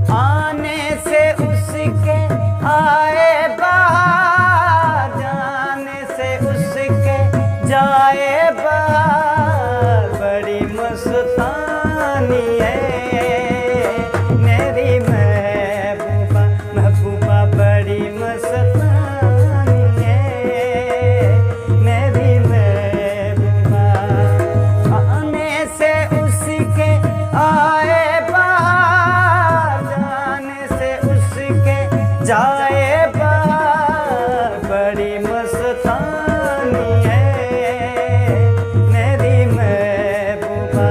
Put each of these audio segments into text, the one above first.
आने से उसके आए बाहर, जाने से उसके जाए बाहर, बड़ी मस्तानी है मेरी महबूबा, महबूबा बड़ी मस्तानी है मेरी महबूबा। आने से उसके आए बाहर, जाने से उसके जाए बाहर, बड़ी मस्तानी है मेरी महबूबा,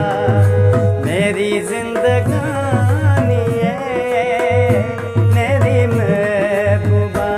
मेरी जिंदगानी है मेरी महबूबा।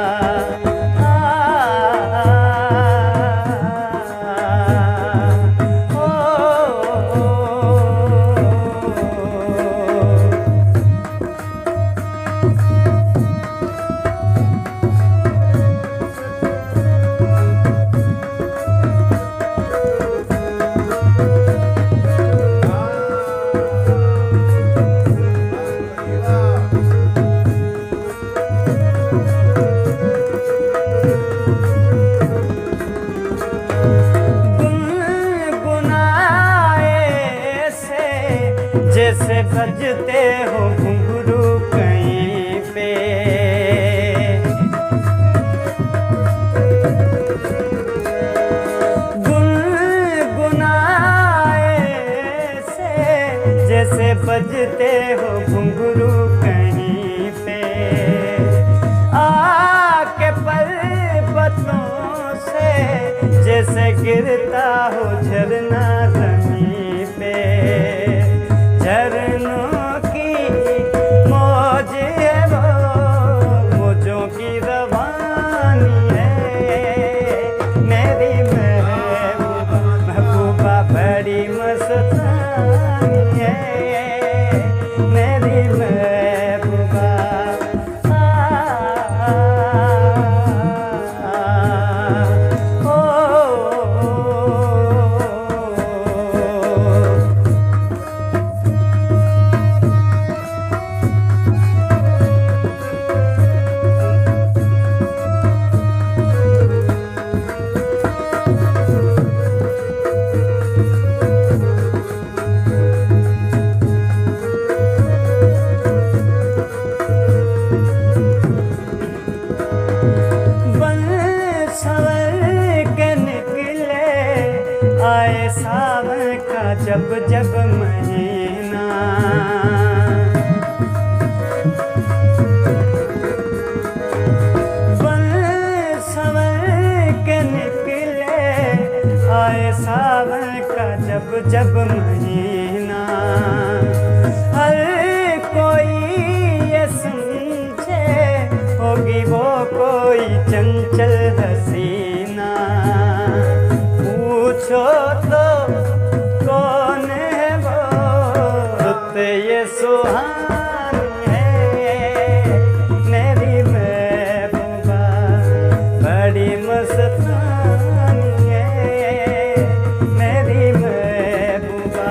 जैसे बजते हो घुंघरू कहीं पे, गुनगुनाए से जैसे बजते हो घुंघरू कहीं पे, आके पर्वतों से जैसे गिरता हो झरना ज़मीं पे, झरनों की मौज है वो, मौजों की रवानी है मेरी महबूबा, महबूबा बड़ी मस्तानी है मेरी महबूबा। आए सावन का जब जब महीना, बन संवर के निकले आए सावन का जब जब महीना, हर कोई ये समझे होगी वो कोई चंचल हसीना, पूछो तो कौन है वो रुत ये सुहानी है मेरी महबूबा, बड़ी मस्तानी है मेरी महबूबा।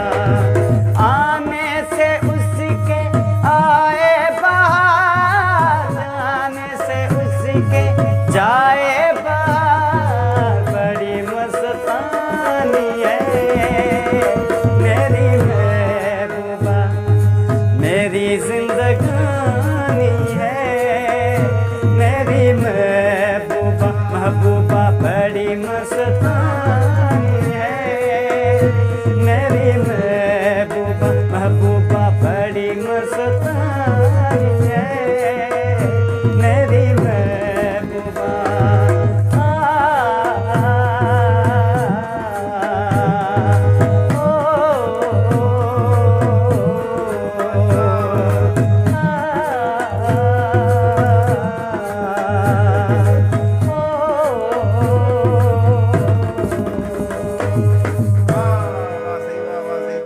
आने से उसके आए बाहर, जाने से उसके जाए बाहर, बड़ी मस्तानी है मेरी महबूबा, मेरी जिंदगानी है मेरी महबूबा, महबूबा बड़ी मस्तानी है मेरी महबूबा, महबूबा बड़ी मस्तानी है।